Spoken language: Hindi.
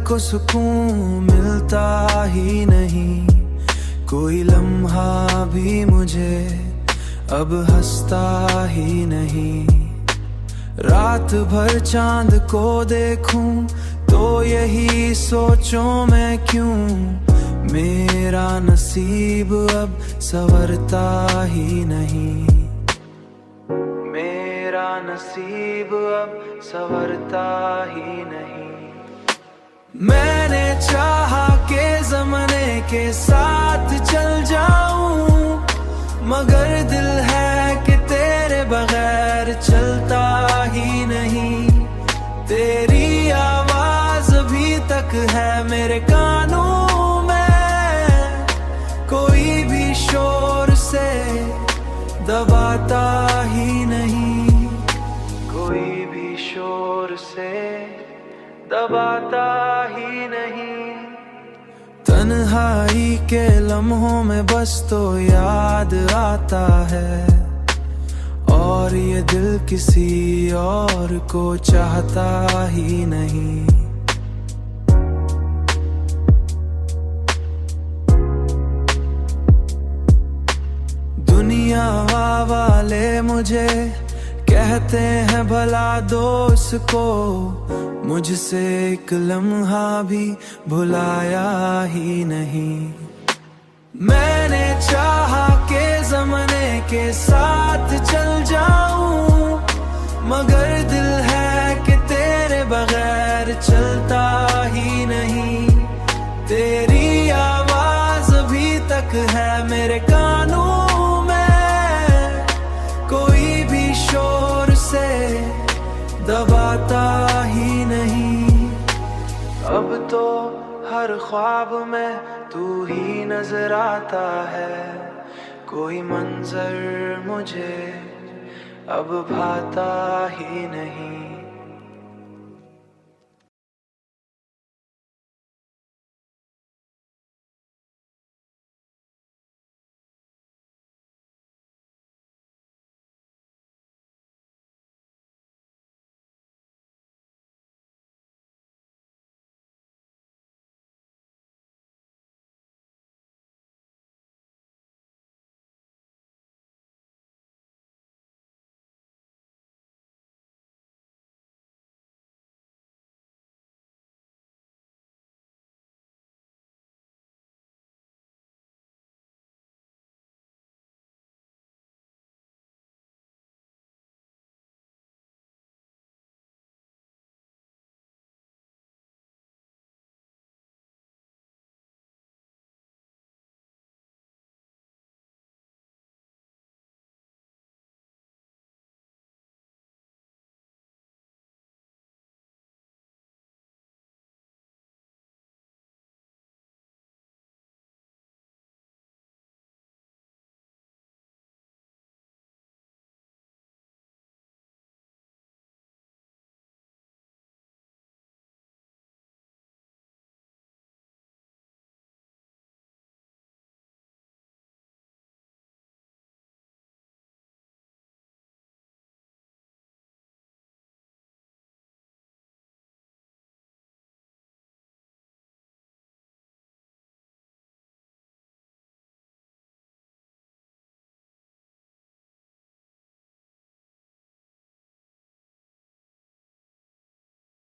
को सुकून मिलता ही नहीं, कोई लम्हा भी मुझे अब हंसता ही नहीं। रात भर चांद को देखूं तो यही सोचूं मैं क्यों, मेरा नसीब अब संवरता ही नहीं, मेरा नसीब अब संवरता ही नहीं। मैंने चाहा के ज़माने के साथ चल जाऊं, मगर दिल है कि तेरे बगैर चलता ही नहीं। तेरी आवाज अभी तक है मेरे कानों में, कोई भी शोर से दबाता ही नहीं, कोई भी शोर से दबाता ही नहीं। तन्हाई के लम्हों में बस तो याद आता है, और ये दिल किसी और को चाहता ही नहीं। दुनिया वाले मुझे कहते हैं भला दोस्त को, मुझसे एक लम्हा भी भुलाया ही नहीं। मैंने चाहा के ज़माने के साथ चल जाऊं, मगर दिल है कि तेरे बगैर चलता ही नहीं। तेरी आवाज अभी तक है मेरे कानों में, कोई भी शोर से दबाता ही नहीं। अब तो हर ख्वाब में तू ही नजर आता है, कोई मंजर मुझे अब भाता ही नहीं।